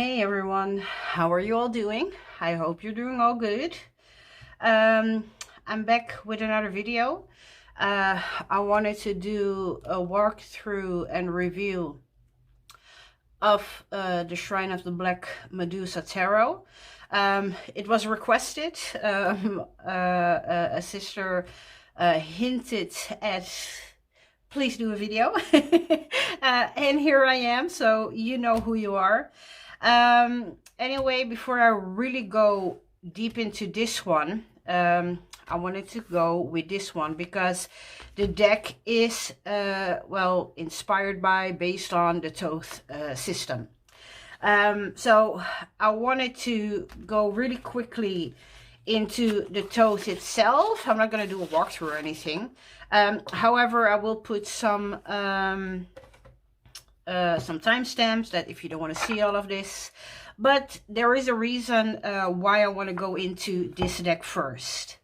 Hey everyone, how are you all doing? I hope you're doing all good. Um, I'm back with another video. I wanted to do a walkthrough and review of the Shrine of the Black Medusa Tarot. It was requested. A sister hinted at please do a video. And here I am, so you know who you are. Anyway, before I really go deep into this one, I wanted to go with this one because the deck is, well, inspired by, based on the Thoth system. So I wanted to go really quickly into the Thoth itself. I'm not going to do a walkthrough or anything. However, I will put some timestamps that if you don't want to see all of this. But there is a reason why I want to go into this deck first.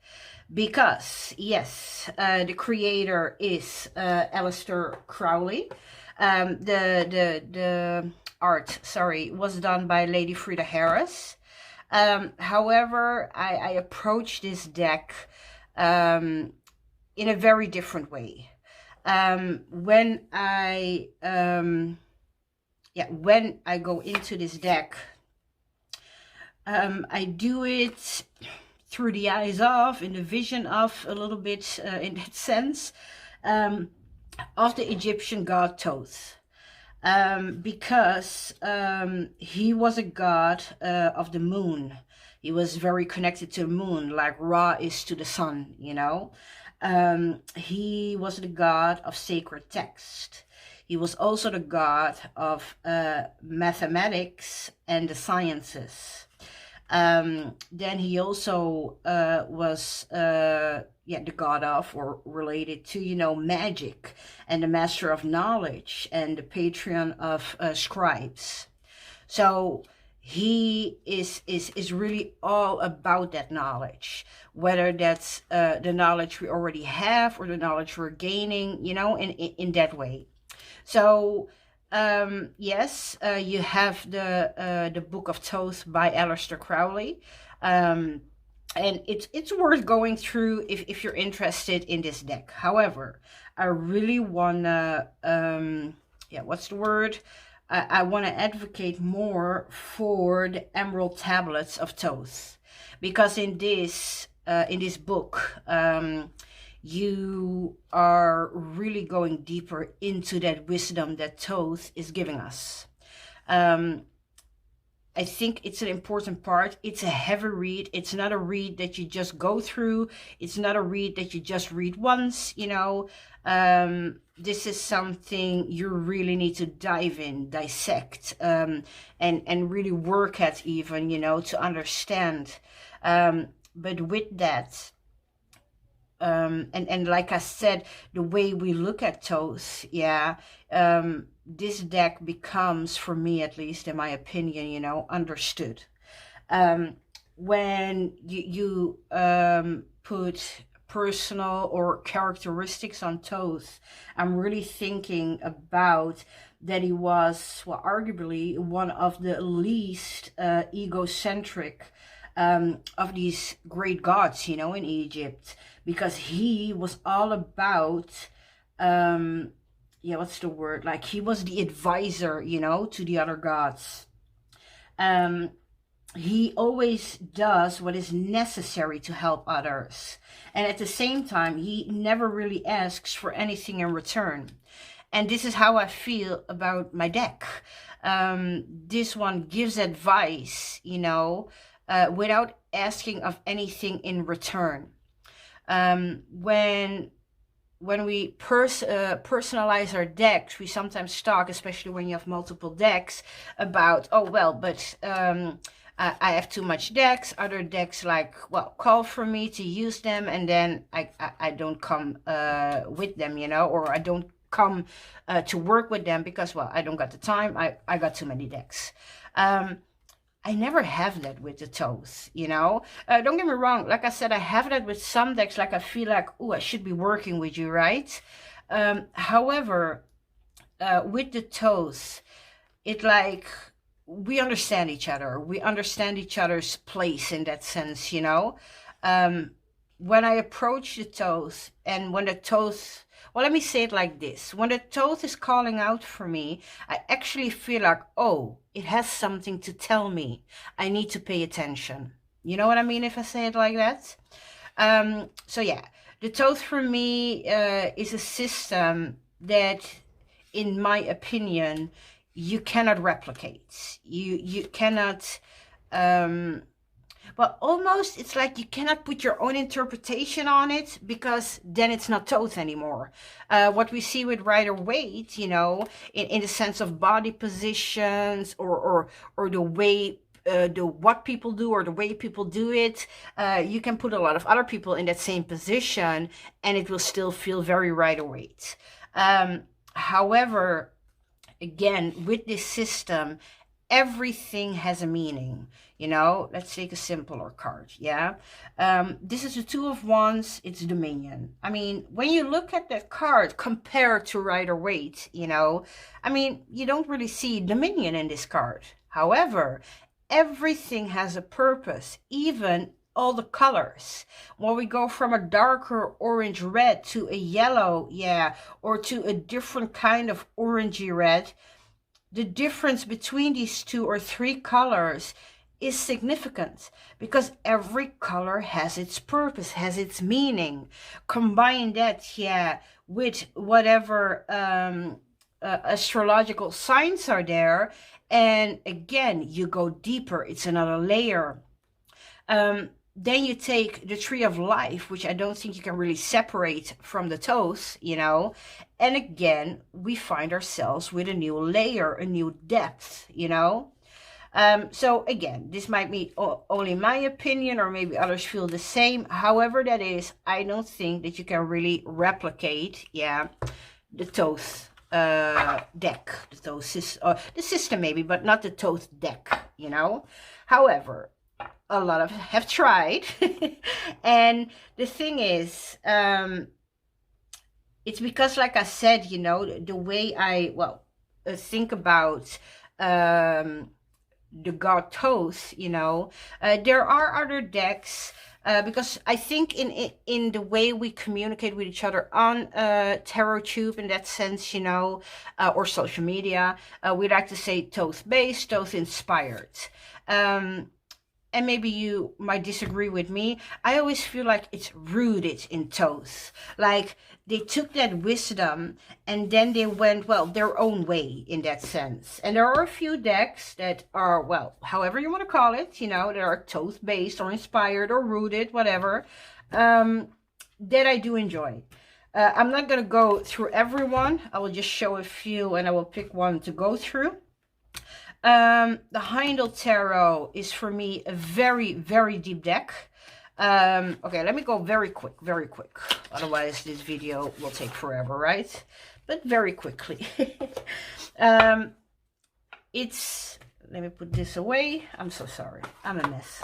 Because, yes, the creator is Aleister Crowley. The art, sorry, was done by Lady Frida Harris. However, I approach this deck in a very different way. When I go into this deck, I do it through the eyes of, in the vision of, a little bit in that sense, of the Egyptian god Thoth. Because he was a god of the moon. He was very connected to the moon, like Ra is to the sun, you know. He was the god of sacred text. He was also the god of mathematics and the sciences. Then he also was the god of, or related to, you know, magic, and the master of knowledge, and the patron of scribes. So he is really all about that knowledge, whether that's the knowledge we already have or the knowledge we're gaining, you know, in that way. So yes, you have the Book of Thoth by Aleister Crowley. And it's worth going through if you're interested in this deck. However, I really wanna what's the word? I want to advocate more for the Emerald Tablets of Thoth, because in this book, you are really going deeper into that wisdom that Thoth is giving us. I think it's an important part. It's a heavy read. It's not a read that you just go through. It's not a read that you just read once, you know. This is something you really need to dive in, dissect, and really work at even, you know, to understand. But with that, and like I said, the way we look at Thoth, this deck becomes, for me at least, in my opinion, you know, understood. When you put personal or characteristics on Thoth, I'm really thinking about that he was, well, arguably one of the least egocentric of these great gods, you know, in Egypt, because he was all about what's the word, like he was the advisor, you know, to the other gods. He always does what is necessary to help others, and at the same time he never really asks for anything in return. And this is how I feel about my deck. This one gives advice, you know, without asking of anything in return. When we personalize our decks, we sometimes talk, especially when you have multiple decks, about, oh well, but I have too much decks. Other decks, like, well, call for me to use them, and then I don't come with them, you know, or I don't come to work with them because, well, I don't got the time. I got too many decks. I never have that with the Thoth, you know. Don't get me wrong. Like I said, I have that with some decks. Like I feel like, oh, I should be working with you, right? However, with the Thoth, it like we understand each other. We understand each other's place in that sense, you know. Um, when I approach the Thoth, and when the Thoth, well, let me say it like this. When the Thoth is calling out for me, I actually feel like, oh, it has something to tell me. I need to pay attention. You know what I mean if I say it like that? So yeah, the Thoth for me is a system that, in my opinion, you cannot replicate. You cannot, well, almost it's like you cannot put your own interpretation on it, because then it's not Thoth anymore. What we see with Rider-Waite, you know, in the sense of body positions, or the way, what people do, or the way people do it, you can put a lot of other people in that same position and it will still feel very Rider-Waite. However, again, with this system, everything has a meaning. You know, let's take a simpler card. Yeah, this is a Two of Wands. It's Dominion. I mean, when you look at that card compared to Rider-Waite, you know, I mean, you don't really see Dominion in this card. However, everything has a purpose, even all the colors. When we go from a darker orange red to a yellow, yeah, or to a different kind of orangey red, the difference between these two or three colors is significant, because every color has its purpose, has its meaning. Combine that, yeah, with whatever astrological signs are there, and again, you go deeper. It's another layer. Then you take the Tree of Life, which I don't think you can really separate from the Thoth, you know, and again, we find ourselves with a new layer, a new depth, you know. So again, this might be only my opinion, or maybe others feel the same. However that is, I don't think that you can really replicate, yeah, the Thoth deck, the Thoth the system maybe, but not the Thoth deck, you know. However, a lot of have tried. And the thing is, it's because, like I said, you know, the way I, well, think about the god Thoth, you know, there are other decks, because I think in the way we communicate with each other on TarotTube, in that sense, you know, or social media, we like to say Thoth based, Thoth inspired. And maybe you might disagree with me. I always feel like it's rooted in Thoth. Like they took that wisdom and then they went, well, their own way in that sense. And there are a few decks that are, well, however you want to call it, you know, that are Thoth based or inspired or rooted, whatever, that I do enjoy. I'm not going to go through everyone. I will just show a few and I will pick one to go through. The Heindel Tarot is for me a very, very deep deck. Okay, let me go very quick. Otherwise this video will take forever, right? But very quickly. It's, let me put this away. I'm so sorry. I'm a mess.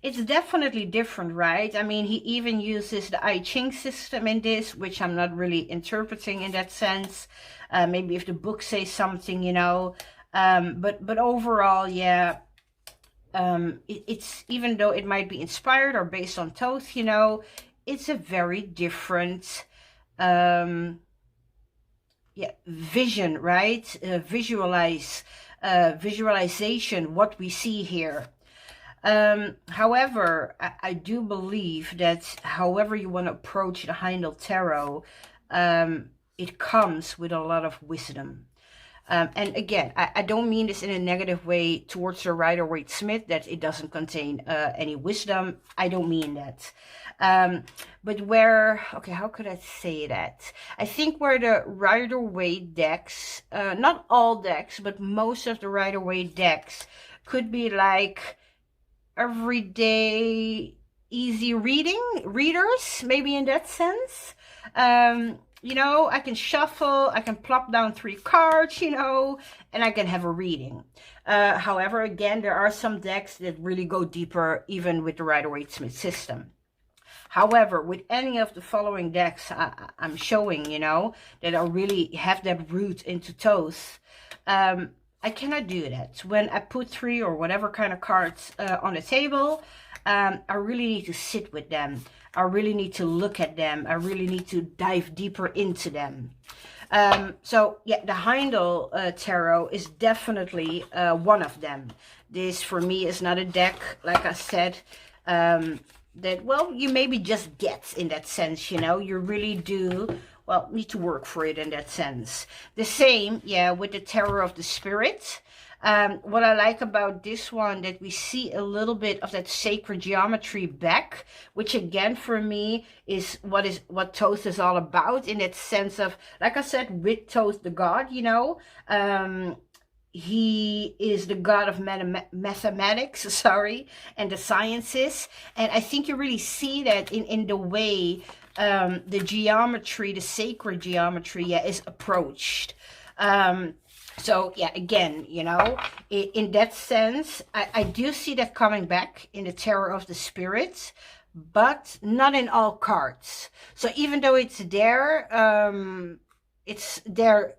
It's definitely different, right? I mean, he even uses the I Ching system in this, which I'm not really interpreting in that sense. Maybe if the book says something, you know. But overall, yeah, it's, even though it might be inspired or based on Thoth, you know, it's a very different yeah, vision, right? Visualization, what we see here. However, I do believe that however you want to approach the Heindel Tarot, it comes with a lot of wisdom. And again, I don't mean this in a negative way towards the Rider-Waite Smith, that it doesn't contain any wisdom. I don't mean that. But where, okay, how could I say that? I think where the Rider-Waite decks, not all decks, but most of the Rider-Waite decks could be like everyday easy readers, maybe in that sense. You know, I can shuffle, I can plop down 3 cards, you know, and I can have a reading. However, again, there are some decks that really go deeper, even with the Rider-Waite Smith system. However, with any of the following decks I'm showing, you know, that are really have that root into Thoth, I cannot do that. When I put 3 or whatever kind of cards on the table, I really need to sit with them. I really need to look at them. I really need to dive deeper into them. So yeah, the Heindel Tarot is definitely one of them. This for me is not a deck, like I said, that, well, you maybe just get in that sense, you know, you really do, well, need to work for it in that sense. The same, yeah, with the Tarot of the Spirit. What I like about this one, that we see a little bit of that sacred geometry back, which again for me is what Thoth is all about, in that sense of, like I said, with Thoth the god, you know, he is the god of mathematics, sorry, and the sciences. And I think you really see that in the way the geometry, the sacred geometry, yeah, is approached. So yeah, again, you know, in that sense, I do see that coming back in the Tarot of the Spirit, but not in all cards. So even though it's there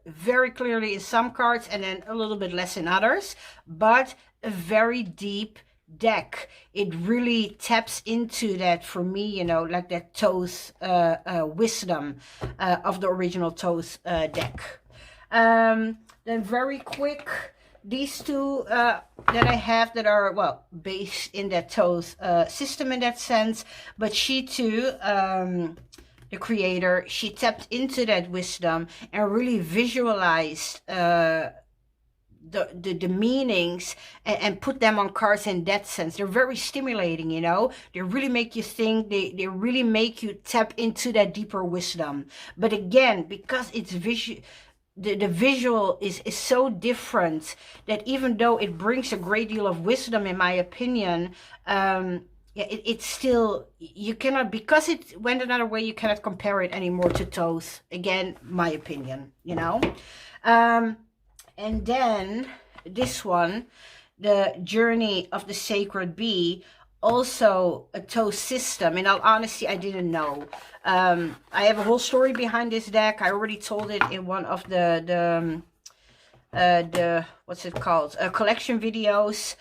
very clearly in some cards and then a little bit less in others, but a very deep deck. It really taps into that for me, you know, like that Thoth wisdom of the original Thoth deck. Then very quick, these two that I have that are, well, based in that Thoth system in that sense, but she too, the creator, she tapped into that wisdom and really visualized the meanings and put them on cards in that sense. They're very stimulating, you know. They really make you think. They really make you tap into that deeper wisdom. But again, because it's visual, the visual is so different, that even though it brings a great deal of wisdom, in my opinion, yeah, it's still, you cannot, because it went another way, you cannot compare it anymore to Thoth. Again, my opinion, you know. And then this one, the Journey of the Sacred Bee, also a Thoth system. In all honesty, I didn't know. I have a whole story behind this deck. I already told it in one of the what's it called, collection videos,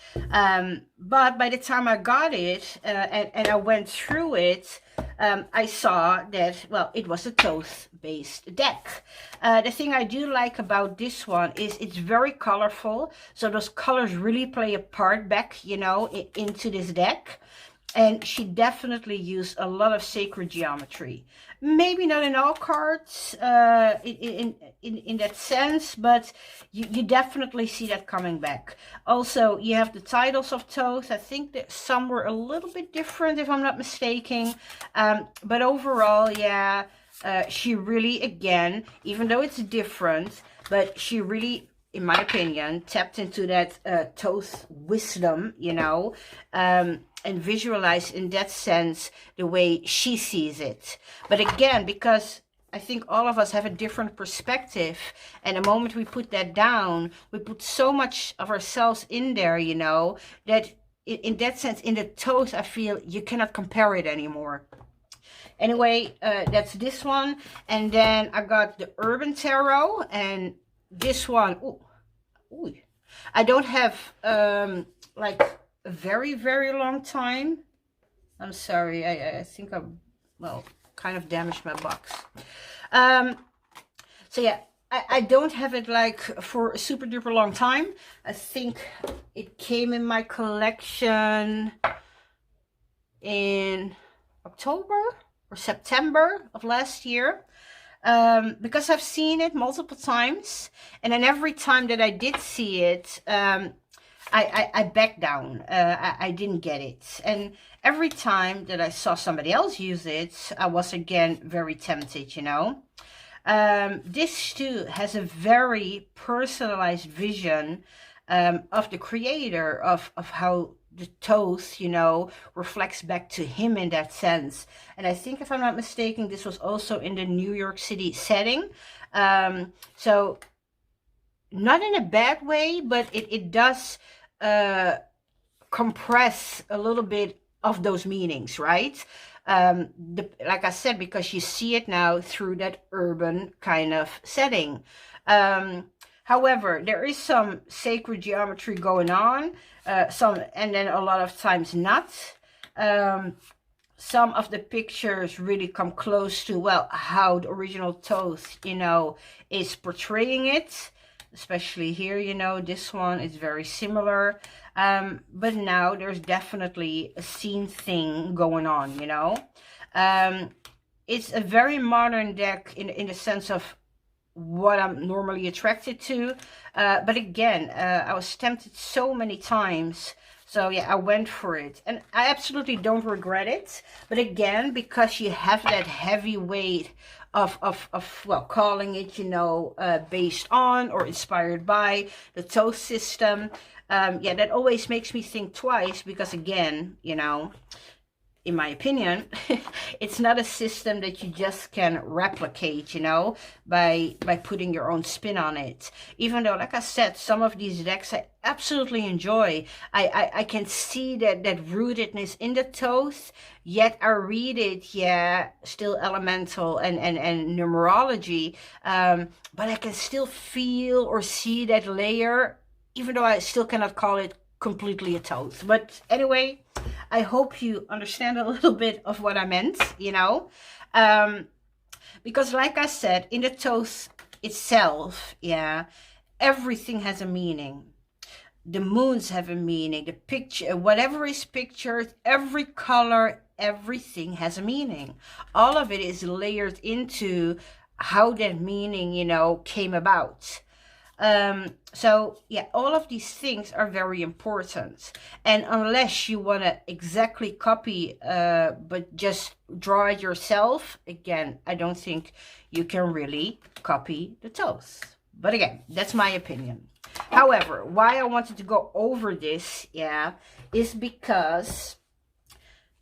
but by the time I got it and I went through it, I saw that, well, it was a Thoth based deck. The thing I do like about this one is it's very colorful, so those colors really play a part back, you know, into this deck. And she definitely used a lot of sacred geometry. Maybe not in all cards in that sense, but you definitely see that coming back. Also, you have the titles of Thoth. I think that some were a little bit different, if I'm not mistaken. But overall, yeah, she really, again, even though it's different, but she really, in my opinion, tapped into that Thoth wisdom, you know, and visualized in that sense the way she sees it. But again, because I think all of us have a different perspective, and the moment we put that down, we put so much of ourselves in there, you know, that in that sense, in the Thoth, I feel you cannot compare it anymore. Anyway, that's this one. And then I got the Urban Tarot, and this one, ooh, I don't have like a very, very long time. I'm sorry, I think I, well, kind of damaged my box. So yeah, I don't have it like for a super duper long time. I think it came in my collection in October or September of last year. Because I've seen it multiple times, and then every time that I did see it, I backed down. I didn't get it. And every time that I saw somebody else use it, I was again very tempted, you know. This too has a very personalized vision of the creator, of how the Thoth, you know, reflects back to him in that sense. And I think, if I'm not mistaken, this was also in the New York City setting. So not in a bad way, but it does compress a little bit of those meanings, right? Like I said, because you see it now through that urban kind of setting. However, there is some sacred geometry going on, and then a lot of times not. Some of the pictures really come close to, well, how the original Thoth, is portraying it. Especially here, this one is very similar. But now there's definitely a scene thing going on, It's a very modern deck in the sense of what I'm normally attracted to. But again, I was tempted so many times. So yeah, I went for it. And I absolutely don't regret it. But again, because you have that heavy weight of well, calling it, based on or inspired by the Thoth system. Yeah, that always makes me think twice because again, in my opinion, it's not a system that you just can replicate, by putting your own spin on it. Even though, like I said, some of these decks I absolutely enjoy. I can see that rootedness in the Thoth, yet I read it, yeah, still elemental and numerology, but I can still feel or see that layer, even though I still cannot call it completely a Thoth. But anyway, I hope you understand a little bit of what I meant, because like I said, in the Thoth itself, yeah, everything has a meaning. The moons have a meaning, the picture, whatever is pictured, every color, everything has a meaning. All of it is layered into how that meaning, came about. So yeah, all of these things are very important, and unless you want to exactly copy but just draw it yourself, again, I don't think you can really copy the Thoth. But again, that's my opinion. However, why I wanted to go over this, yeah, is because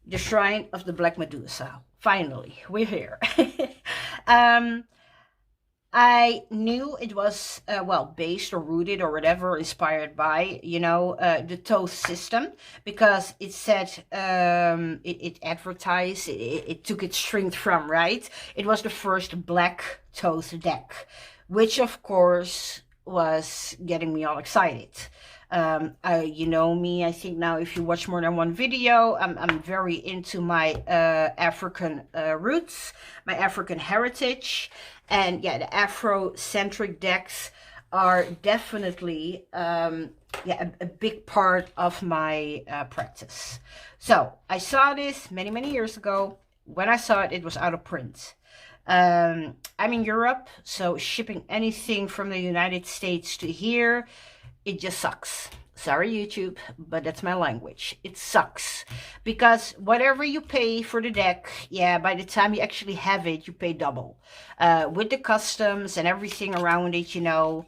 the Shrine of the Black Medusa, finally, we're here. I knew it was, well, based or rooted or whatever, inspired by, the Thoth system, because it said, it advertised, it took its strength from, right? It was the first black Thoth deck, which of course was getting me all excited. You know me, I think now if you watch more than one video, I'm very into my African roots, my African heritage. And yeah, the Afrocentric decks are definitely yeah, a big part of my practice. So I saw this many years ago. When I saw it, it was out of print. I'm in Europe, so shipping anything from the United States to here, it just sucks. Sorry, YouTube, but that's my language. It sucks. Because whatever you pay for the deck, yeah, by the time you actually have it, you pay double. With the customs and everything around it, yeah,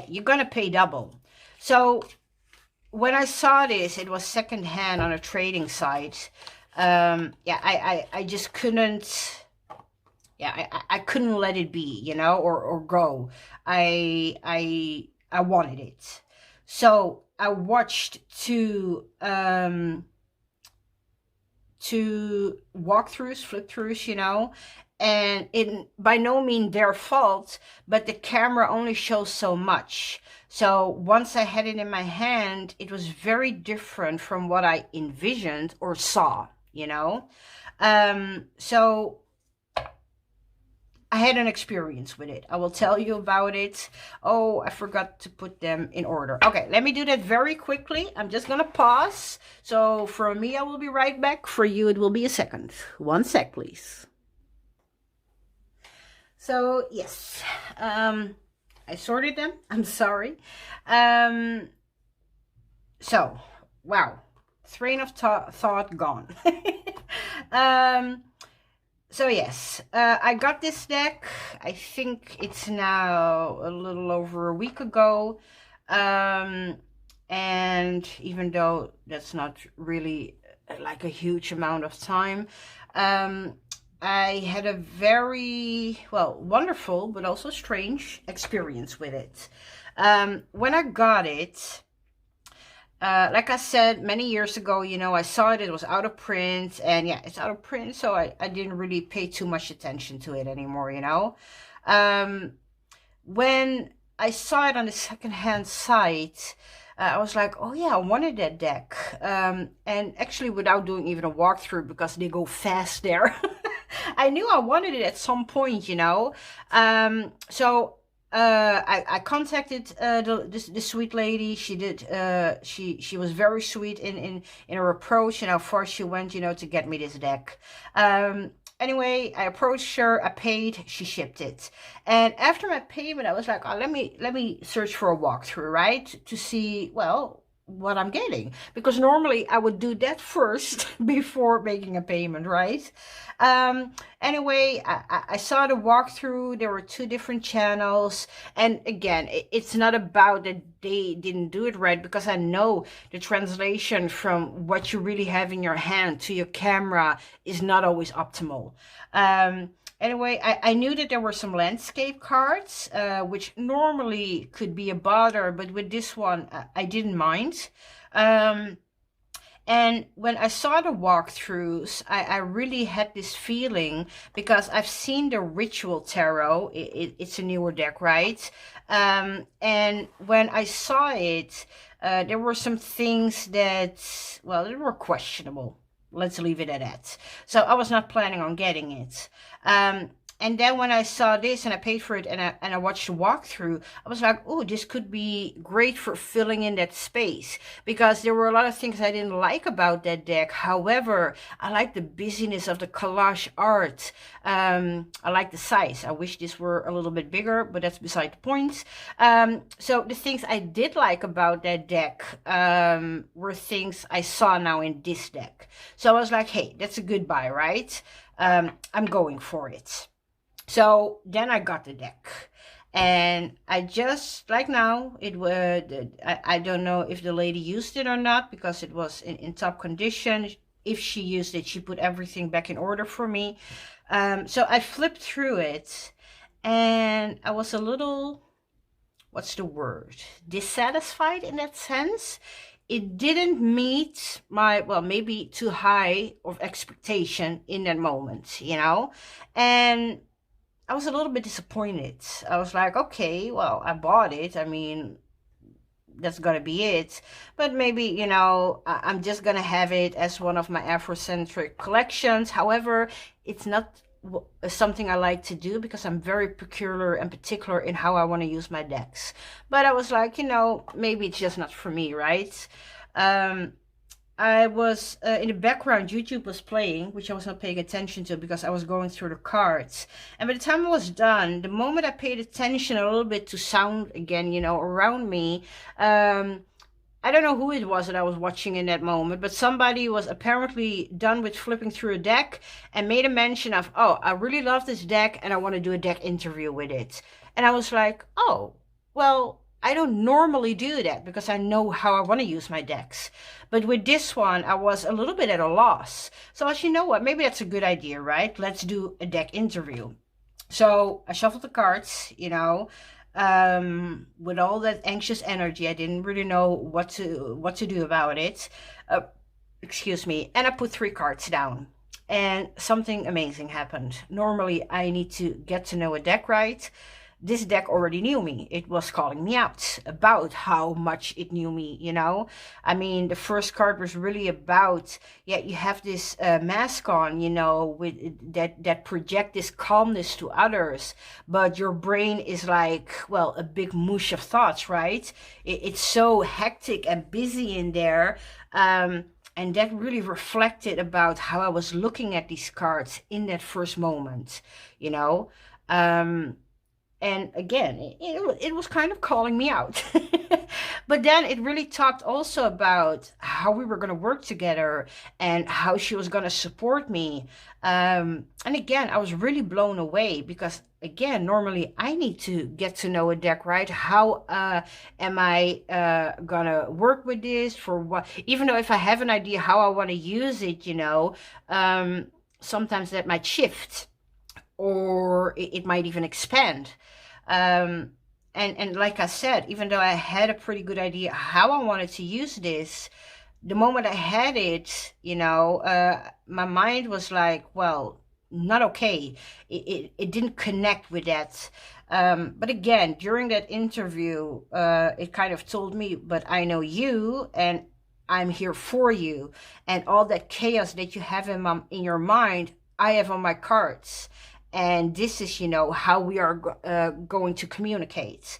you're gonna pay double. So when I saw this, it was secondhand on a trading site. Yeah, I just couldn't... Yeah, I couldn't let it be, or go. I wanted it. So I watched two walkthroughs, flip-throughs, and it by no means their fault, but the camera only shows so much. So once I had it in my hand, it was very different from what I envisioned or saw, So I had an experience with it. I will tell you about it. Oh, I forgot to put them in order. Okay, let me do that very quickly. I'm just gonna pause. So for me, I will be right back. For you, it will be a second. 1 sec, please. So yes, I sorted them. I'm sorry. So, wow, train of thought gone. So yes, I got this deck, I think it's now a little over a week ago, and even though that's not really like a huge amount of time, I had a very, well, wonderful, but also strange experience with it. When I got it, like I said, many years ago, I saw it, it was out of print, and yeah, it's out of print, so I didn't really pay too much attention to it anymore, When I saw it on the secondhand site, I was like, oh yeah, I wanted that deck. And actually, without doing even a walkthrough, because they go fast there, I knew I wanted it at some point, you know. So I contacted the sweet lady. She did. She was very sweet in her approach, and how far she went, you know, to get me this deck. Anyway, I approached her, I paid, she shipped it. And after my payment, I was like, oh, let me search for a walkthrough, right? To see, well, what I'm getting. Because normally I would do that first before making a payment, right? Anyway, I saw the walkthrough. There were two different channels. And again, it's not about that they didn't do it right, because I know the translation from what you really have in your hand to your camera is not always optimal. Anyway, I knew that there were some landscape cards, which normally could be a bother, but with this one, I didn't mind. And when I saw the walkthroughs, I really had this feeling, because I've seen the Ritual Tarot. It's a newer deck, right? And when I saw it, there were some things that, well, they were questionable. Let's leave it at that. So I was not planning on getting it. And then when I saw this and I paid for it, and I watched the walkthrough, I was like, oh, this could be great for filling in that space, because there were a lot of things I didn't like about that deck. However, I like the busyness of the collage art. I like the size. I wish this were a little bit bigger, but that's beside the point. So the things I did like about that deck were things I saw now in this deck. So I was like, hey, that's a good buy, right? I'm going for it. So then I got the deck, and I just, like now, it was, I don't know if the lady used it or not, because it was in top condition. If she used it, she put everything back in order for me. So I flipped through it, and I was a little, what's the word, dissatisfied in that sense. It didn't meet my, well, maybe too high of expectation in that moment, you know. And I was a little bit disappointed. I was like, okay, well, I bought it. I mean, that's gonna be it. But maybe, you know, I'm just gonna have it as one of my Afrocentric collections. However, it's not something I like to do, because I'm very peculiar and particular in how I want to use my decks. But I was like, you know, maybe it's just not for me, right? I was in the background, YouTube was playing, which I was not paying attention to, because I was going through the cards. And by the time I was done, the moment I paid attention a little bit to sound again, you know, around me, I don't know who it was that I was watching in that moment, but somebody was apparently done with flipping through a deck and made a mention of, oh, I really love this deck and I want to do a deck interview with it. And I was like, oh, well, I don't normally do that, because I know how I want to use my decks. But with this one, I was a little bit at a loss. So I was, you know what, maybe that's a good idea, right? Let's do a deck interview. So I shuffled the cards, you know, with all that anxious energy. I didn't really know what to do about it. Excuse me. And I put 3 cards down, and something amazing happened. Normally, I need to get to know a deck, right? This deck already knew me. It was calling me out about how much it knew me, you know. I mean, the first card was really about, yeah, you have this mask on, you know, with that project this calmness to others, but your brain is like, well, a big mush of thoughts, right? It's so hectic and busy in there. And that really reflected about how I was looking at these cards in that first moment, you know. And again, it was kind of calling me out. But then it really talked also about how we were going to work together and how she was going to support me. And again, I was really blown away, because again, normally I need to get to know a deck, right? How am I going to work with this for what? Even though if I have an idea how I want to use it, you know, sometimes that might shift, or it might even expand. And like I said, even though I had a pretty good idea how I wanted to use this, the moment I had it, you know, my mind was like, well, not okay. It didn't connect with that. But again, during that interview, it kind of told me, but I know you, and I'm here for you, and all that chaos that you have in your mind, I have on my cards, and this is, how we are going to communicate.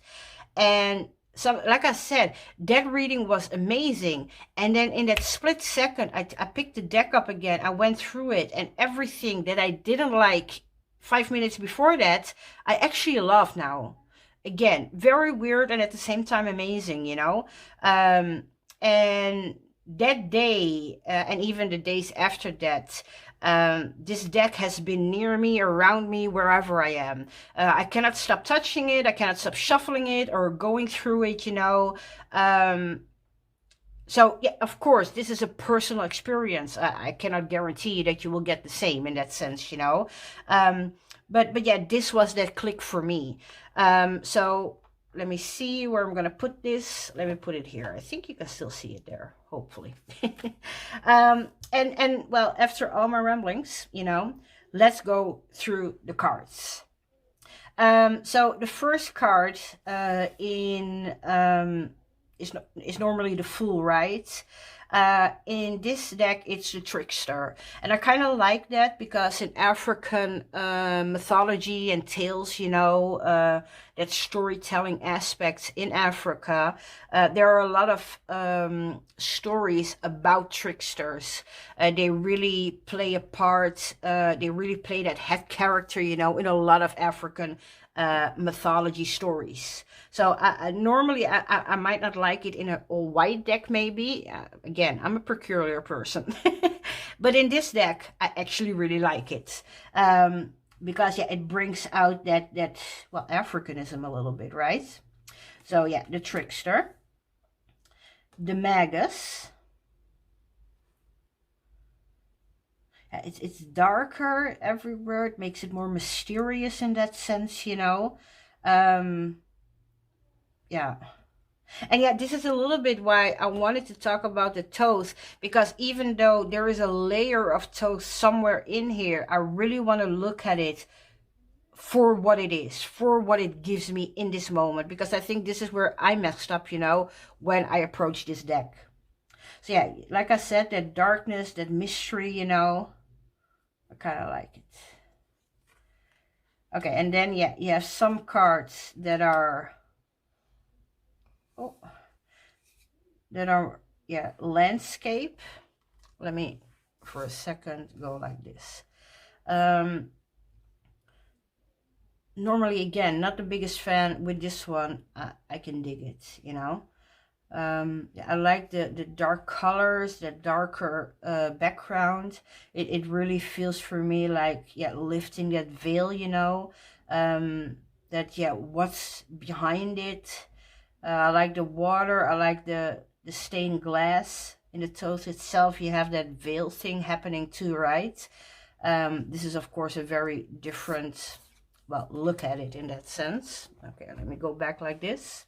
And so, like I said, that reading was amazing. And then in that split second, I picked the deck up again. I went through it, and everything that I didn't like 5 minutes before that, I actually love now. Again, very weird and at the same time amazing. And that day, and even the days after that, this deck has been near me, around me, wherever I am. I cannot stop touching it. I cannot stop shuffling it or going through it. So yeah, of course, this is a personal experience. I cannot guarantee that you will get the same in that sense. But yeah, this was that click for me. So let me see where I'm gonna put this. Let me put it here. I think you can still see it there, hopefully. And well, after all my ramblings, let's go through the cards. So the first card is normally the Fool, right? In this deck, it's the Trickster. And I kind of like that because in African mythology and tales, that storytelling aspects in Africa, there are a lot of stories about tricksters. They really play a part, they really play that head character, in a lot of African mythology stories. So normally I might not like it in an all-white deck, maybe. Again, I'm a peculiar person. But in this deck, I actually really like it. Because, yeah, it brings out that well, Africanism a little bit, right? So, yeah, the Trickster. The Magus. It's darker everywhere. It makes it more mysterious in that sense, yeah. And yeah, this is a little bit why I wanted to talk about the Thoth, because even though there is a layer of Thoth somewhere in here, I really want to look at it for what it is, for what it gives me in this moment, because I think this is where I messed up, when I approached this deck. So yeah, like I said, that darkness, that mystery, I kind of like it. Okay, and then yeah, you have some cards that are yeah, landscape. Let me for a second go like this. Normally, again, not the biggest fan with this one. I can dig it, I like the dark colors, the darker background. It really feels for me like, yeah, lifting that veil, that, yeah, what's behind it. I like the water. I like the stained glass. In the Thoth itself, you have that veil thing happening too, right? This is, of course, a very different, well, look at it in that sense. Okay, let me go back like this.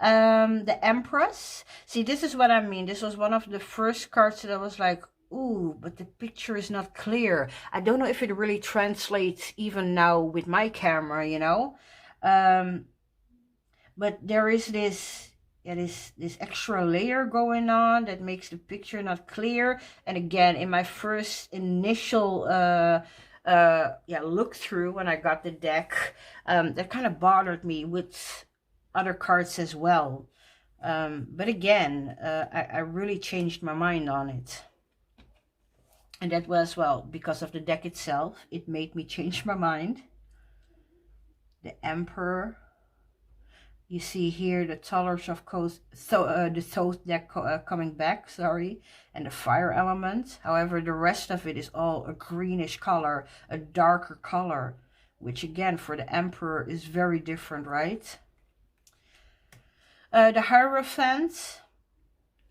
The Empress. See, this is what I mean. This was one of the first cards that I was like, ooh, but the picture is not clear. I don't know if it really translates even now with my camera, but there is this, yeah, this extra layer going on that makes the picture not clear. And again, in my first initial look through when I got the deck, that kind of bothered me with other cards as well. But again, I really changed my mind on it. And that was, well, because of the deck itself. It made me change my mind. The Emperor. You see here the colors of the Thoth deck coming back, sorry, and the fire element. However, the rest of it is all a greenish color, a darker color, which again for the Emperor is very different, right? The Hierophant,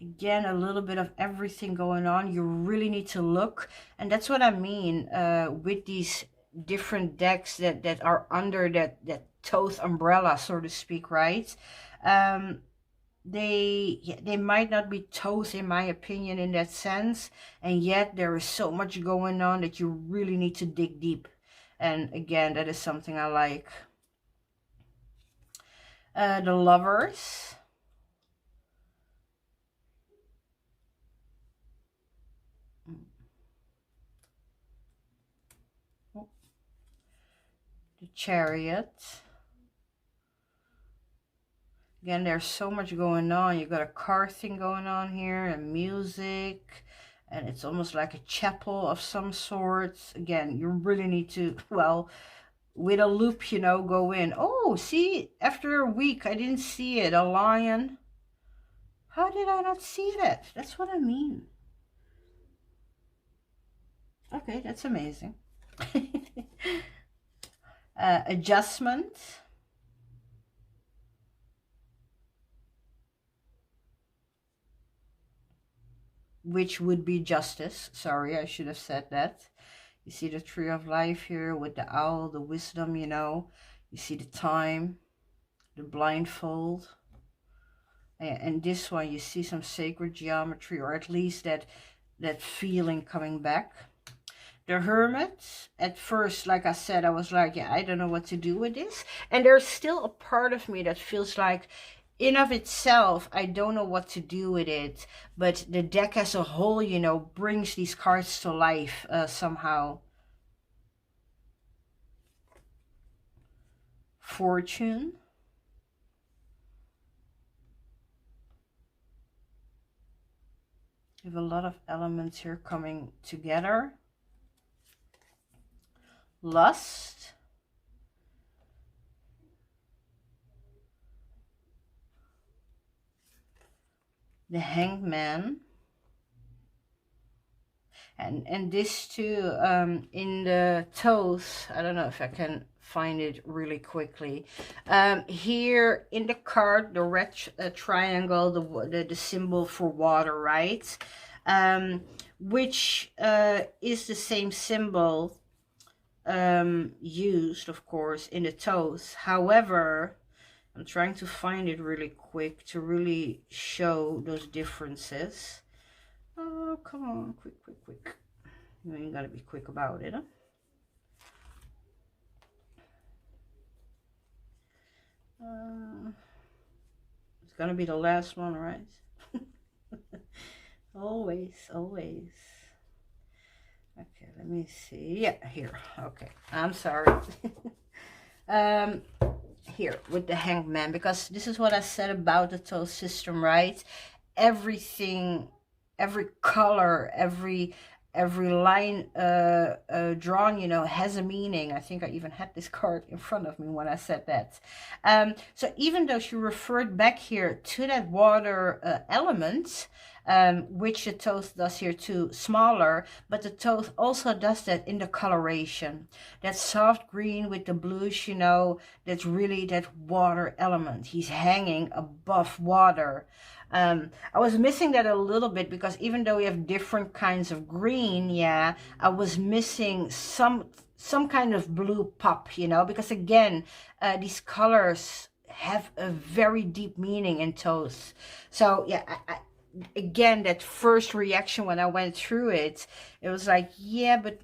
again, a little bit of everything going on. You really need to look, and that's what I mean with these different decks that are under that Thoth umbrella, so to speak, right? They might not be Thoth in my opinion in that sense, and yet there is so much going on that you really need to dig deep. And again, that is something I like. The Lovers. The Chariot. Again, there's so much going on. You got a car thing going on here, and music, and it's almost like a chapel of some sorts. Again, you really need to, well, with a loop, you know, go in. Oh, see, after a week, I didn't see it. A lion. How did I not see that? That's what I mean. Okay, that's amazing. Adjustment. Which would be justice. Sorry, I should have said that. You see the tree of life here with the owl, the wisdom, you know. You see the time, the blindfold. And this one, you see some sacred geometry, or at least that feeling coming back. The Hermit, at first, like I said, I was like, yeah, I don't know what to do with this. And there's still a part of me that feels like, in of itself, I don't know what to do with it, but the deck as a whole, you know, brings these cards to life somehow. Fortune. You have a lot of elements here coming together. Lust. The Hanged Man. And this too, in the Thoth, I don't know if I can find it really quickly. Here in the card, the red triangle, the symbol for water, right? Which is the same symbol used, of course, in the Thoth. However, I'm trying to find it really quick to really show those differences. Oh, come on, quick, quick, quick. You ain't gotta be quick about it, huh? It's gonna be the last one, right? Always, always. Okay, let me see. Yeah, here. Okay, I'm sorry. Here with the Hanged Man, because this is what I said about the Thoth system, right? Everything, every color, every line drawn, you know, has a meaning. I think I even had this card in front of me when I said that. So even though she referred back here to that water element, which the Thoth does here too, smaller, but the Thoth also does that in the coloration. That soft green with the blues, you know, that's really that water element. He's hanging above water. I was missing that a little bit, because even though we have different kinds of green, yeah, I was missing some kind of blue pop, you know, because again, these colors have a very deep meaning in Thoth. So yeah, again, that first reaction when I went through it, it was like, yeah, but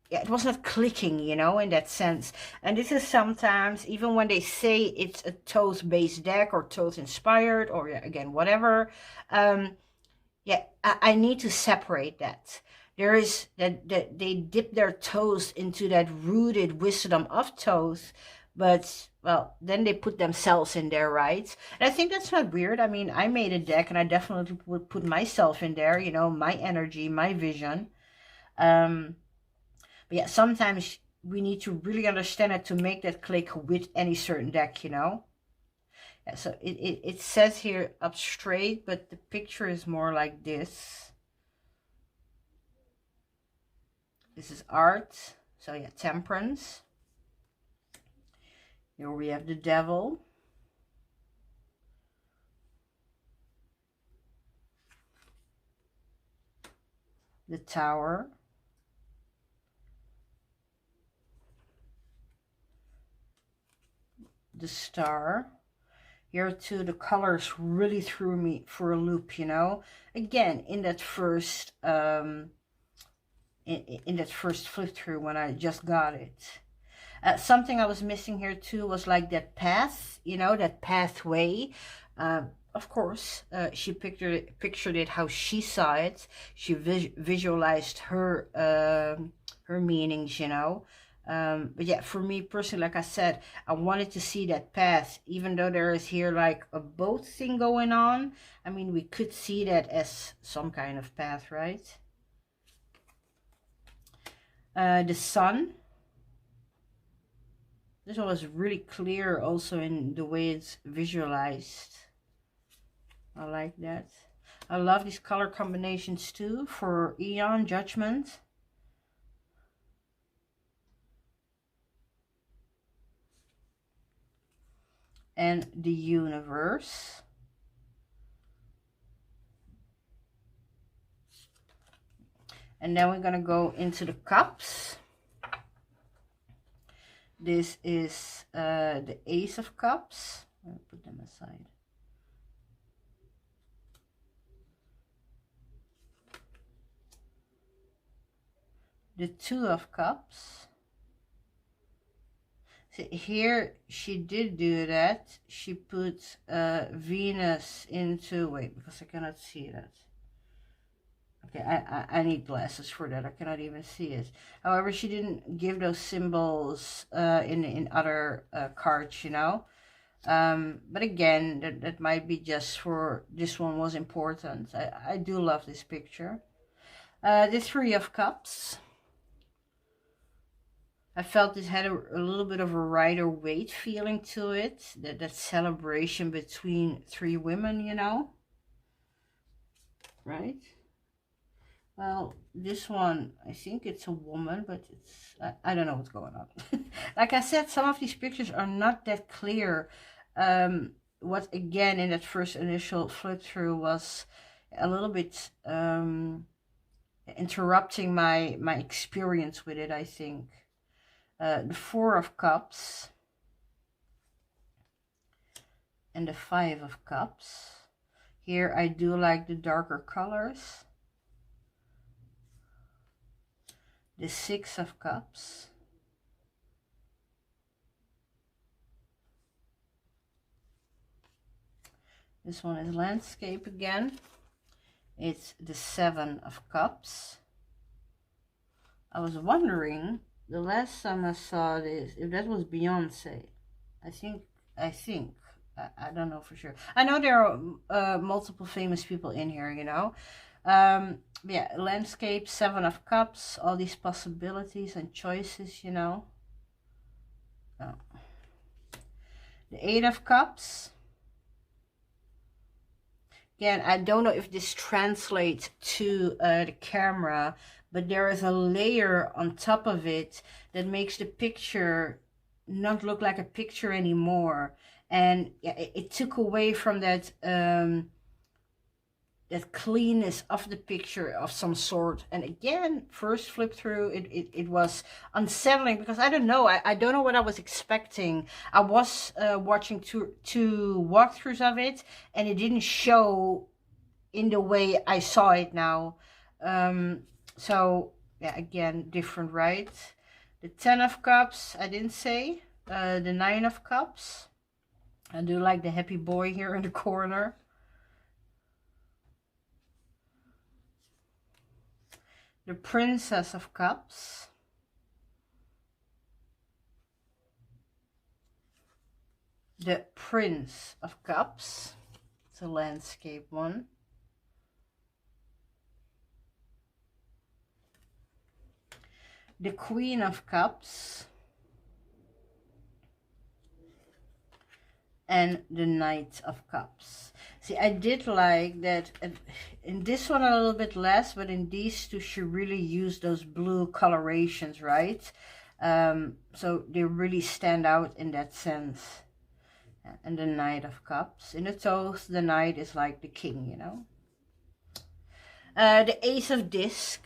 yeah, it was not clicking, you know, in that sense. And this is sometimes, even when they say it's a Thoth based deck or Thoth inspired, or yeah, again, whatever, yeah, I need to separate that. There is that they dip their toes into that rooted wisdom of Thoth, but well, then they put themselves in there, right? And I think that's not weird. I mean, I made a deck and I definitely would put myself in there, you know, my energy, my vision. But yeah, sometimes we need to really understand it to make that click with any certain deck, you know. Yeah, so it says here up straight, but the picture is more like this. This is art. So yeah, temperance. Here we have the devil. The tower. The star. Here too, the colors really threw me for a loop, you know. Again, in that first in that first flip through when I just got it. Something I was missing here too was like that path, you know, that pathway. Of course, she pictured it how she saw it. She visualized her her meanings, you know. But yeah, for me personally, like I said, I wanted to see that path, even though there is here like a boat thing going on. I mean, we could see that as some kind of path, right? The sun. This one was really clear also in the way it's visualized. I like that. I love these color combinations too for Eon Judgment. And the universe. And then we're going to go into the cups. This is the Ace of Cups. I'll put them aside. The Two of Cups. So here she did do that. She put Venus into, wait, because I cannot see that. Okay, I need glasses for that. I cannot even see it. However, she didn't give those symbols in other cards, you know. But again, that might be just for this one was important. I do love this picture. The Three of Cups. I felt this had a little bit of a Rider-Waite feeling to it. That celebration between three women, you know. Right? Well, this one, I think it's a woman, but it's, I don't know what's going on. Like I said, some of these pictures are not that clear. What, again, in that first initial flip through was a little bit interrupting my experience with it, I think. The Four of Cups. And the Five of Cups. Here I do like the darker colors. The Six of Cups. This one is landscape again. It's the Seven of Cups. I was wondering the last time I saw this if that was Beyonce. I think I don't know for sure. I know there are multiple famous people in here, you know. Yeah, landscape, Seven of Cups, all these possibilities and choices, you know. Oh. The Eight of Cups. Again, I don't know if this translates to the camera, but there is a layer on top of it that makes the picture not look like a picture anymore. And yeah, it took away from that that cleanness of the picture of some sort. And again, first flip through, it was unsettling because I don't know. I don't know what I was expecting. I was watching two walkthroughs of it, and it didn't show in the way I saw it now. So yeah, again, different, right? The Ten of Cups, I didn't say. The Nine of Cups. I do like the happy boy here in the corner. The Princess of Cups. The Prince of Cups. It's a landscape one. The Queen of Cups. And the Knight of Cups. See, I did like that in this one a little bit less, but in these two she really used those blue colorations, right? So they really stand out in that sense. And the Knight of Cups. In the Thoth, the Knight is like the king, you know. The Ace of Discs,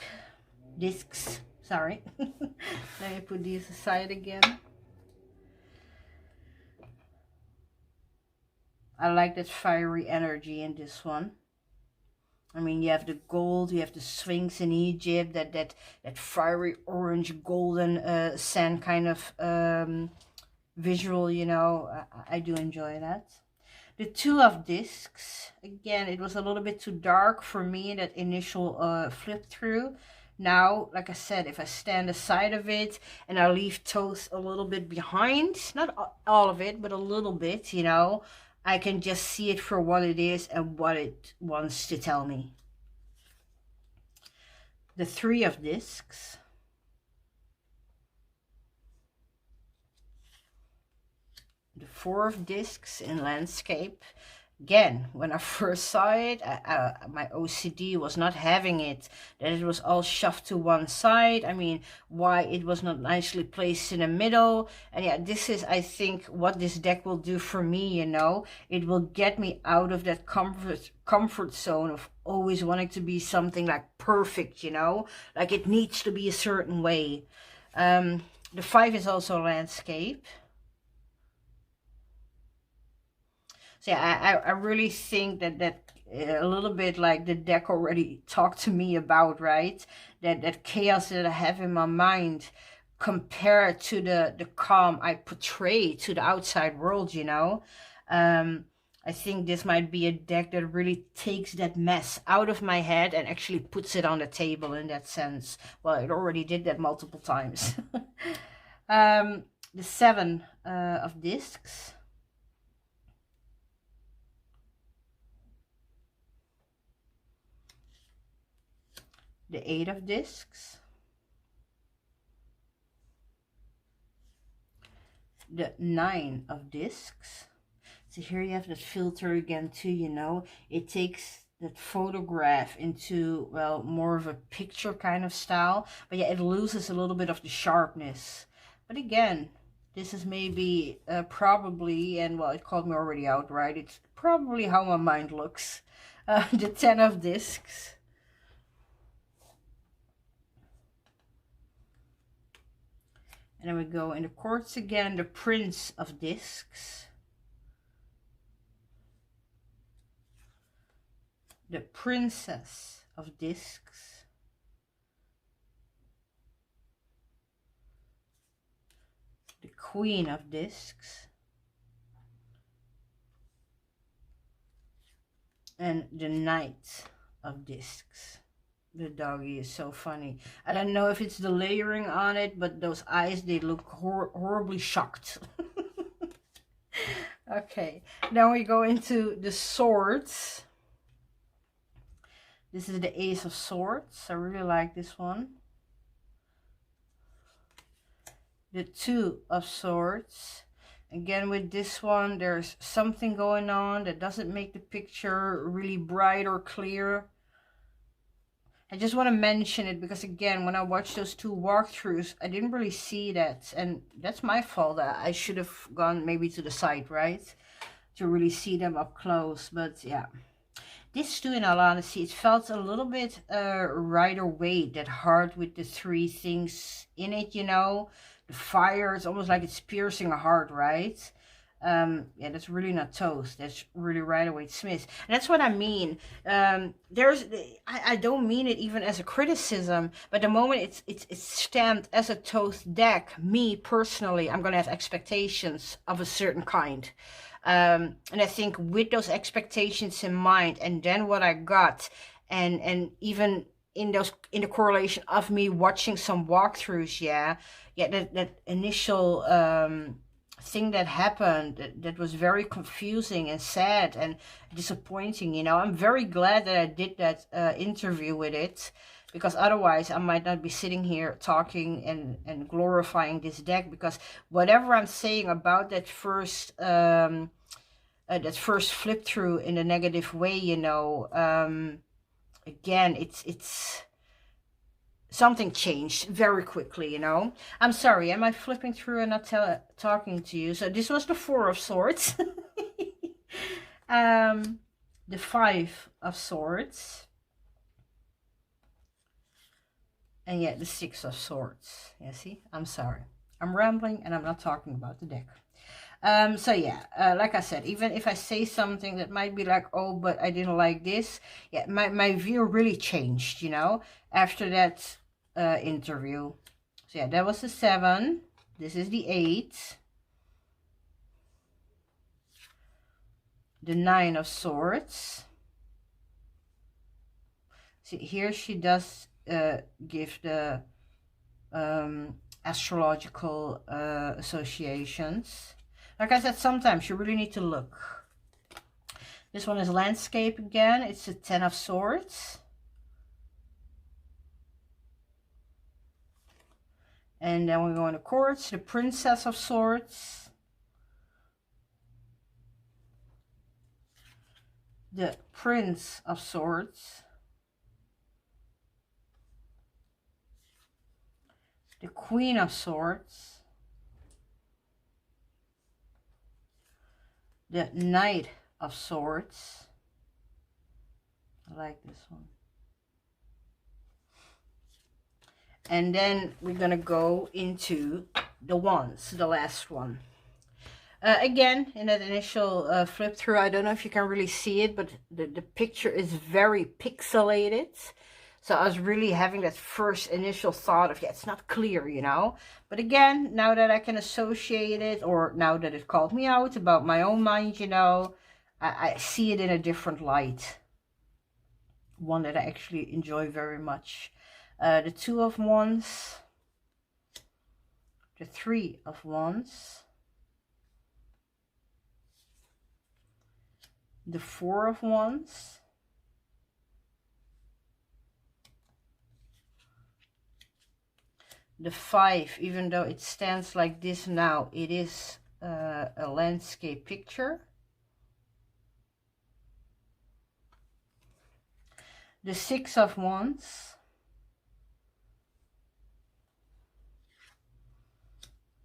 sorry. Let me put these aside again. I like that fiery energy in this one. I mean, you have the gold, you have the Sphinx in Egypt, that fiery orange golden sand kind of visual, you know. I do enjoy that. The Two of Discs, again, it was a little bit too dark for me, that initial flip through. Now, like I said, if I stand aside of it and I leave Thoth a little bit behind, not all of it, but a little bit, you know, I can just see it for what it is and what it wants to tell me. The Three of Discs. The Four of Discs in landscape. Again, when I first saw it, my OCD was not having it, that it was all shoved to one side. I mean, why it was not nicely placed in the middle. And yeah, this is, I think, what this deck will do for me, you know. It will get me out of that comfort zone of always wanting to be something like perfect, you know. Like it needs to be a certain way. The Five is also landscape. So yeah, I really think that a little bit like the deck already talked to me about, right? That chaos that I have in my mind compared to the calm I portray to the outside world, you know. I think this might be a deck that really takes that mess out of my head and actually puts it on the table in that sense. Well, it already did that multiple times. The Seven of Discs. The Eight of Discs, the Nine of Discs. So here you have that filter again too, you know. It takes that photograph into, well, more of a picture kind of style. But yeah, it loses a little bit of the sharpness. But again, this is maybe probably, and well, it called me already out, right? It's probably how my mind looks. The Ten of Discs. And then we go in the quartz again, the Prince of Discs. The Princess of Discs. The Queen of Discs. And the Knight of Discs. The doggy is so funny. I don't know if it's the layering on it, but those eyes, they look horribly shocked. Okay, now we go into the swords. This is the Ace of Swords. I really like this one. The Two of Swords. Again, with this one, there's something going on that doesn't make the picture really bright or clear. I just want to mention it because, again, when I watched those two walkthroughs, I didn't really see that. And that's my fault. I should have gone maybe to the side, right? To really see them up close. But yeah. This too, in all honesty, it felt a little bit Rider Waite, that heart with the three things in it, you know. The fire, it's almost like it's piercing a heart, right? Yeah, that's really not Thoth. That's really Rider Waite Smith. And that's what I mean. I don't mean it even as a criticism, but the moment it's stamped as a Thoth deck, me personally, I'm gonna have expectations of a certain kind. And I think with those expectations in mind, and then what I got, and even in the correlation of me watching some walkthroughs, yeah, that initial thing that happened, that was very confusing and sad and disappointing, you know. I'm very glad that I did that interview with it, because otherwise I might not be sitting here talking and glorifying this deck, because whatever I'm saying about that first flip through in a negative way, you know, again, it's something changed very quickly, you know. I'm sorry, am I flipping through and not talking to you? So this was the Four of Swords. The Five of Swords. And yet the Six of Swords. Yeah, see, I'm sorry. I'm rambling and I'm not talking about the deck. So yeah, like I said, even if I say something that might be like, oh, but I didn't like this, yeah, my view really changed, you know, after that interview. So yeah, that was the 7. This is the 8. The 9 of Swords. See, here she does give the astrological associations. Like I said, sometimes you really need to look. This one is landscape again. It's the 10 of Swords. And then we're going to Courts, the Princess of Swords. The Prince of Swords. The Queen of Swords. The Knight of Swords. I like this one. And then we're gonna go into the Wands, the last one. Again, in that initial flip through, I don't know if you can really see it, but the picture is very pixelated. So I was really having that first initial thought of, yeah, it's not clear, you know. But again, now that I can associate it, or now that it called me out about my own mind, you know, I see it in a different light. One that I actually enjoy very much. The 2 of Wands. The 3 of Wands. The 4 of Wands. The 5, even though it stands like this now, it is a landscape picture. The 6 of Wands.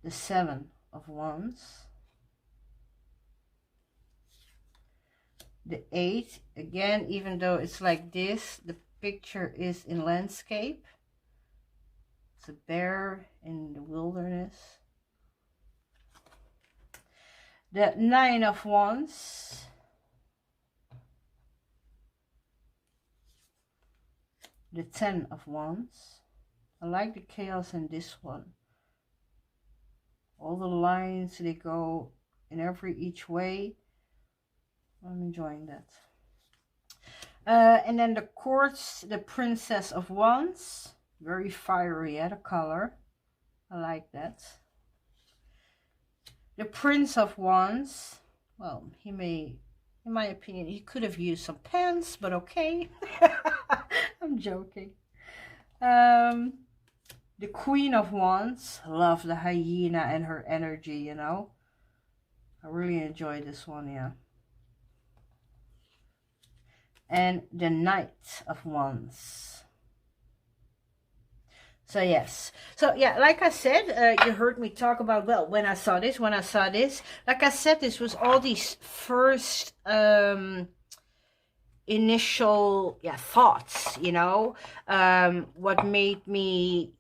The 7 of Wands. The 8, again, even though it's like this, the picture is in landscape. It's a bear in the wilderness. The 9 of Wands. The 10 of Wands. I like the chaos in this one. All the lines, they go in each way. I'm enjoying that. And then the Courts, the Princess of Wands. Very fiery, the color. I like that. The Prince of Wands. Well, he may, in my opinion, he could have used some pants, but okay. I'm joking. The Queen of Wands. Love the hyena and her energy, you know. I really enjoy this one, yeah. And the Knight of Wands. So yes, so yeah, like I said, you heard me talk about, well, when I saw this, like I said, this was all these first initial thoughts, you know, what made me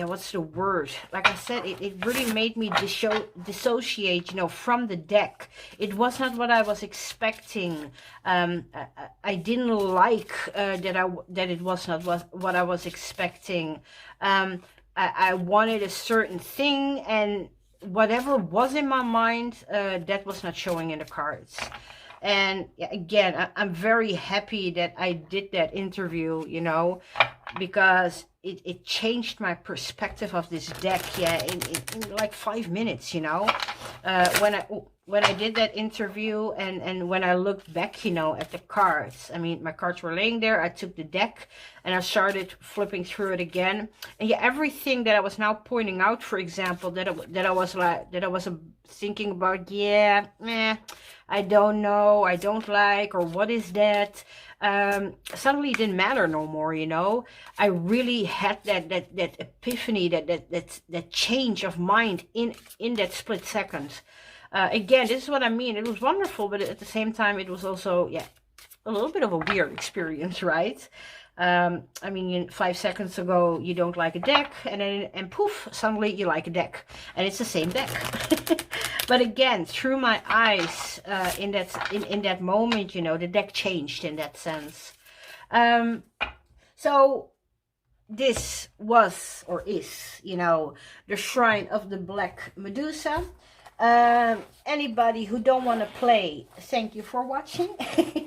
what's the word? Like I said, it really made me dissociate, you know, from the deck. It was not what I was expecting. I didn't like that it was not what I was expecting. I wanted a certain thing, and whatever was in my mind, that was not showing in the cards. And again, I'm very happy that I did that interview, you know, because it changed my perspective of this deck, in like 5 minutes, you know. When I did that interview, and when I looked back, you know, at the cards, I mean, my cards were laying there. I took the deck and I started flipping through it again, and everything that I was now pointing out, for example, that I was thinking about, I don't know, I don't like, or what is that, suddenly it didn't matter no more, you know. I really had that epiphany, that change of mind in that split second. Again, this is what I mean. It was wonderful, but at the same time, it was also, a little bit of a weird experience, right? I mean, 5 seconds ago you don't like a deck, and poof, suddenly you like a deck, and it's the same deck. But again, through my eyes, in that moment, you know, the deck changed in that sense. So this was, or is, you know, the Shrine of the Black Medusa. Anybody who don't want to play, thank you for watching,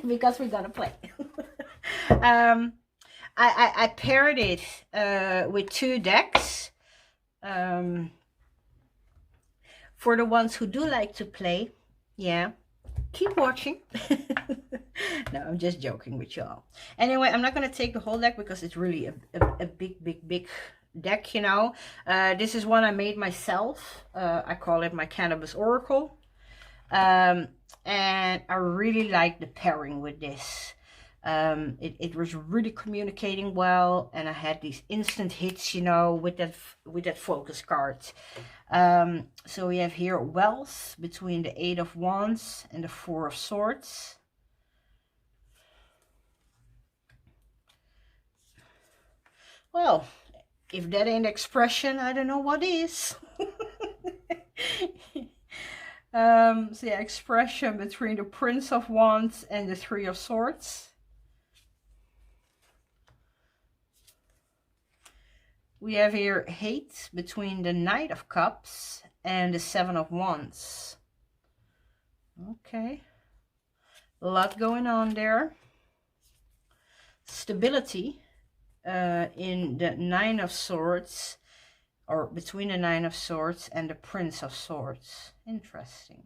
because we're gonna play. I paired it with 2 decks. For the ones who do like to play, yeah, keep watching. No, I'm just joking with y'all. Anyway, I'm not going to take the whole deck because it's really a big deck, you know. This is one I made myself. I call it my Cannabis Oracle. And I really like the pairing with this. It was really communicating well, and I had these instant hits, you know, with that focus card. So we have here wealth between the 8 of Wands and the 4 of Swords. Well, if that ain't expression, I don't know what is. So yeah, expression between the Prince of Wands and the 3 of Swords. We have here hate between the Knight of Cups and the 7 of Wands. Okay. A lot going on there. Stability in the 9 of Swords, or between the 9 of Swords and the Prince of Swords. Interesting.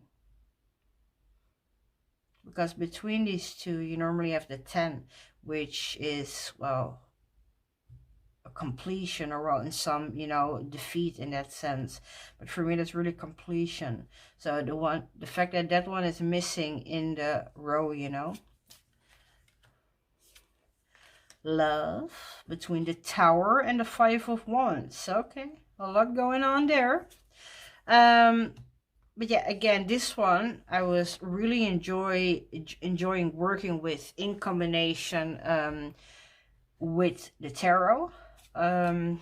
Because between these two, you normally have the 10, which is, well, a completion, or, well, in some, you know, defeat in that sense. But for me, that's really completion. So the fact that that one is missing in the row, you know. Love between the Tower and the 5 of Wands. Okay, a lot going on there. But yeah, again, this one I was really enjoying working with in combination with the tarot. I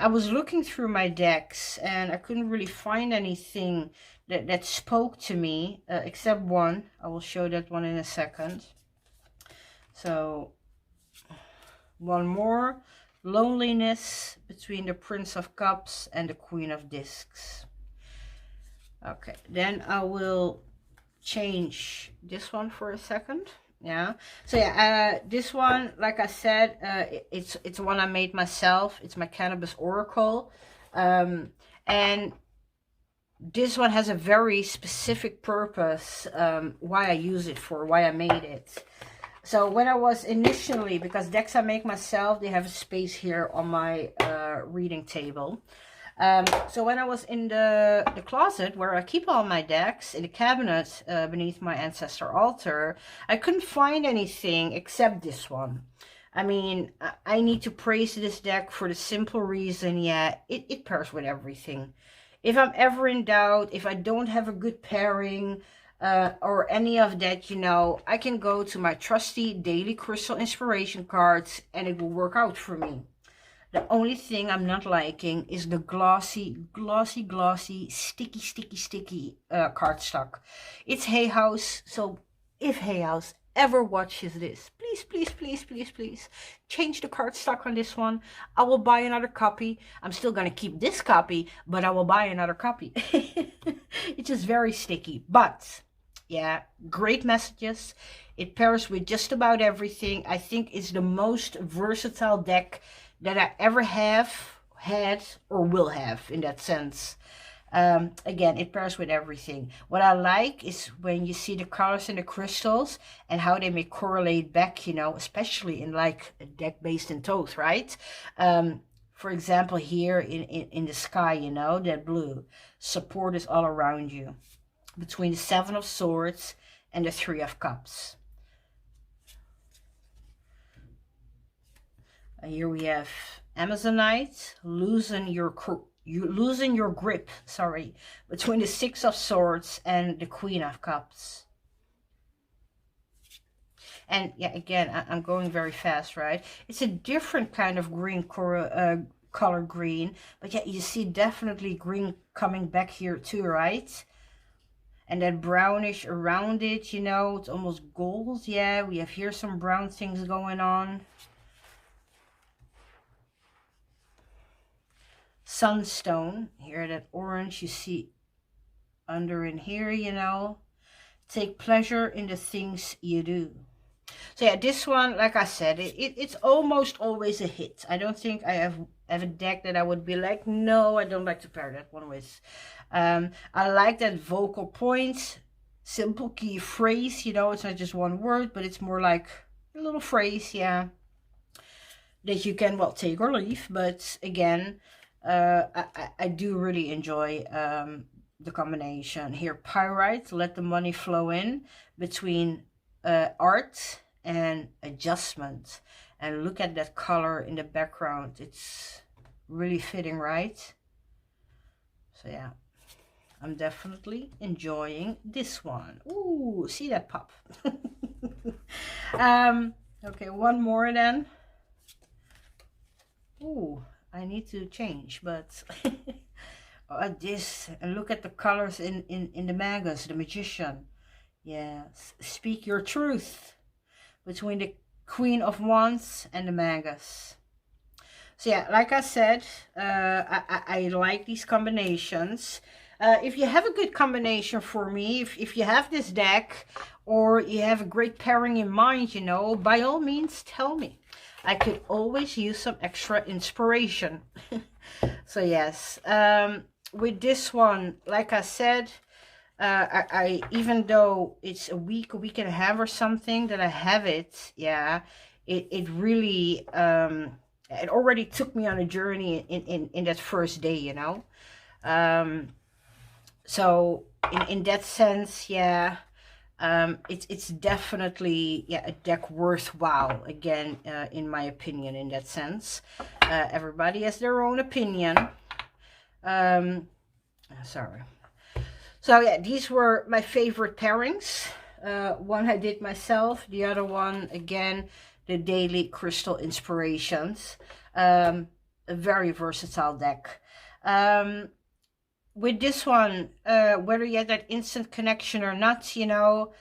was looking through my decks and I couldn't really find anything that spoke to me, except one. I will show that one in a second. So one more. Loneliness between the Prince of Cups and the Queen of Discs. Okay, then I will change this one for a second. Yeah, so yeah, this one, like I said, it's one I made myself. It's my Cannabis Oracle, and this one has a very specific purpose, why I use it for, why I made it. So when I was initially, because decks I make myself, they have a space here on my reading table. So when I was in the closet where I keep all my decks, in the cabinet beneath my ancestor altar, I couldn't find anything except this one. I mean, I need to praise this deck for the simple reason, yeah, it pairs with everything. If I'm ever in doubt, if I don't have a good pairing, or any of that, you know, I can go to my trusty daily crystal inspiration cards and it will work out for me. The only thing I'm not liking is the glossy, sticky cardstock. It's Hay House, so if Hay House ever watches this, please change the cardstock on this one. I will buy another copy. I'm still gonna keep this copy, but I will buy another copy. It's just very sticky, but yeah, great messages. It pairs with just about everything. I think it's the most versatile deck that I ever have had or will have in that sense. Again, it pairs with everything. What I like is when you see the colors in the crystals and how they may correlate back, you know, especially in like a deck based in Thoth, right? For example, here in the sky, you know, that blue. Support is all around you. Between the 7 of Swords and the 3 of Cups. Here we have Amazonite, losing your grip, sorry, between the 6 of Swords and the Queen of Cups. And yeah, again, I'm going very fast, right? It's a different kind of green color green, but yeah, you see definitely green coming back here too, right? And that brownish around it, you know, it's almost gold. Yeah, we have here some brown things going on. Sunstone, here that orange you see under in here, you know. Take pleasure in the things you do. So yeah, this one, like I said, it's almost always a hit. I don't think I have a deck that I would be like, no, I don't like to pair that one with. I like that vocal point, simple key phrase, you know, it's not just one word, but it's more like a little phrase, yeah, that you can, well, take or leave. But again, I do really enjoy the combination here. Pyrite, let the money flow in between art and adjustment. And look at that color in the background. It's really fitting, right? So yeah, I'm definitely enjoying this one. Ooh, see that pop. Okay, one more then. Ooh, I need to change, but this, and look at the colors in the Magus, the Magician. Yes, speak your truth between the Queen of Wands and the Magus. So yeah, like I said, I like these combinations. If you have a good combination for me, if you have this deck, or you have a great pairing in mind, you know, by all means tell me. I could always use some extra inspiration. So yes, with this one, like I said, I even though it's a week and a half or something that I have it, yeah, it really it already took me on a journey in that first day, you know. So in that sense, yeah, it's definitely, yeah, a deck worthwhile, again, in my opinion, in that sense. Everybody has their own opinion. Sorry. So yeah, these were my favorite pairings. One I did myself, the other one, again, the Daily Crystal Inspirations. A very versatile deck. With this one, whether you have that instant connection or not, you know,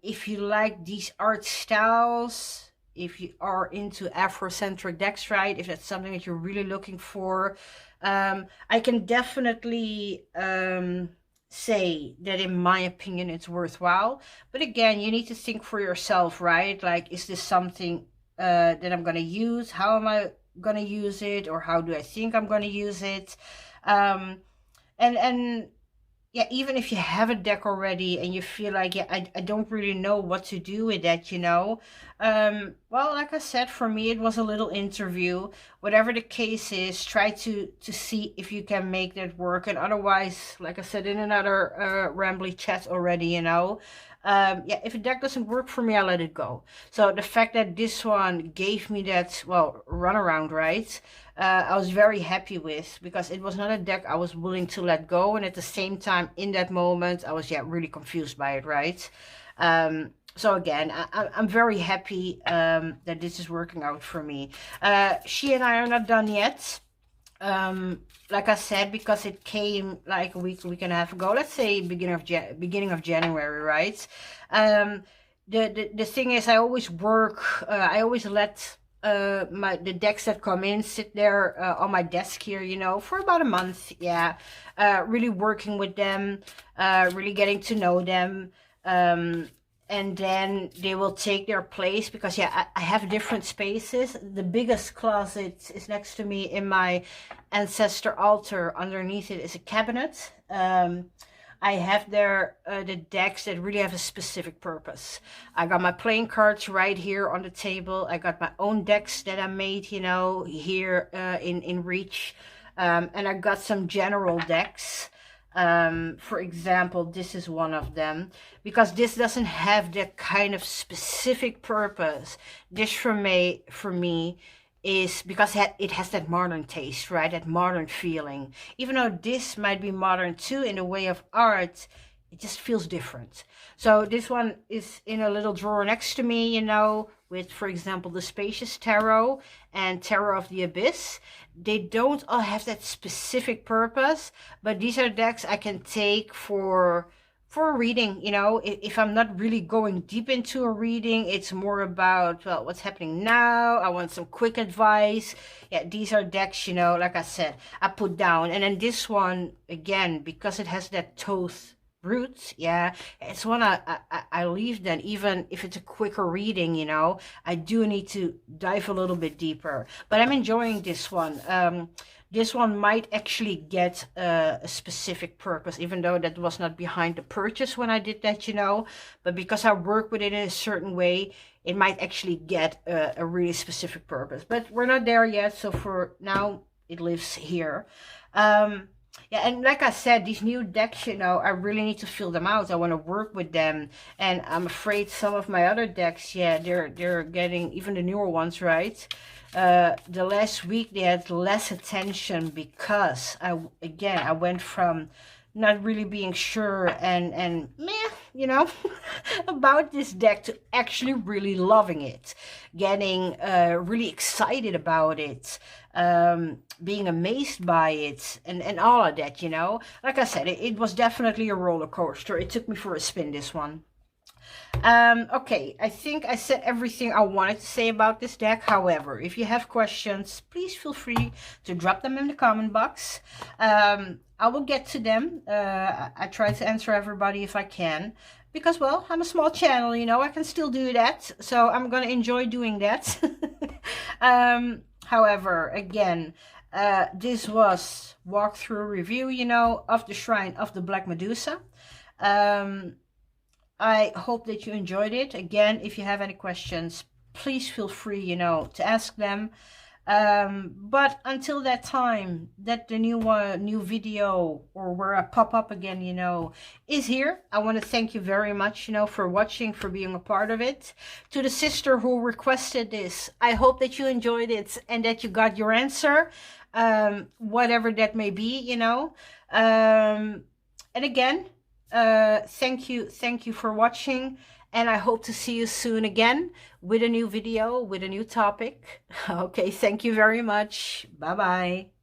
if you like these art styles, if you are into Afrocentric decks, right, if that's something that you're really looking for, I can definitely say that in my opinion it's worthwhile. But again, you need to think for yourself, right? Like, is this something that I'm going to use? How am I going to use it? Or how do I think I'm going to use it? And yeah, even if you have a deck already and you feel like, yeah, I don't really know what to do with that, you know, well, like I said, for me it was a little interview. Whatever the case is, try to see if you can make that work. And otherwise, like I said in another rambly chat already, you know, yeah, if a deck doesn't work for me, I let it go. So the fact that this one gave me that, well, runaround, right, I was very happy with, because it was not a deck I was willing to let go, and at the same time in that moment I was, yeah, really confused by it, right? So again, I'm very happy that this is working out for me. She and I are not done yet. Like I said, because it came like a week and a half ago, let's say beginning of January, right? The thing is, I always work, I always let the decks that come in sit there on my desk here, you know, for about a month. Yeah, really working with them, really getting to know them, and then they will take their place, because yeah, I have different spaces. The biggest closet is next to me in my ancestor altar. Underneath it is a cabinet. I have there the decks that really have a specific purpose. I got my playing cards right here on the table. I got my own decks that I made, you know, here in reach. And I got some general decks. For example, this is one of them, because this doesn't have that kind of specific purpose. This for me is because it has that modern taste, right? That modern feeling. Even though this might be modern too in the way of art, it just feels different. So this one is in a little drawer next to me, you know, with, for example, the Spacious Tarot and Tarot of the Abyss. They don't all have that specific purpose, but these are decks I can take for a reading, you know. If I'm not really going deep into a reading, it's more about, well, what's happening now. I want some quick advice. Yeah, these are decks, you know, like I said, I put down. And then this one, again, because it has that Thoth roots, yeah, it's one I leave then, even if it's a quicker reading, you know. I do need to dive a little bit deeper, but I'm enjoying this one. This one might actually get a specific purpose, even though that was not behind the purchase when I did that, you know. But because I work with it in a certain way, it might actually get a really specific purpose. But we're not there yet, so for now, it lives here. Yeah, and like I said, these new decks, you know, I really need to fill them out. I want to work with them. And I'm afraid some of my other decks, yeah, they're getting, even the newer ones, right? The last week they had less attention because I went from not really being sure and meh, you know, about this deck to actually really loving it, getting really excited about it, being amazed by it, and all of that, you know. Like I said, it was definitely a roller coaster. It took me for a spin, this one. Okay, I think I said everything I wanted to say about this deck. However, if you have questions, please feel free to drop them in the comment box. I will get to them. I try to answer everybody if I can, because, well, I'm a small channel, you know, I can still do that. So I'm gonna enjoy doing that. However, again, this was walkthrough review, you know, of the Shrine of the Black Medusa. I hope that you enjoyed it. Again, if you have any questions, please feel free, you know, to ask them. But until that time, that the new video, or where I pop up again, you know, is here, I want to thank you very much, you know, for watching, for being a part of it. To the sister who requested this, I hope that you enjoyed it and that you got your answer, whatever that may be, you know. And again, thank you for watching, and I hope to see you soon again with a new video, with a new topic. Okay, thank you very much. Bye bye.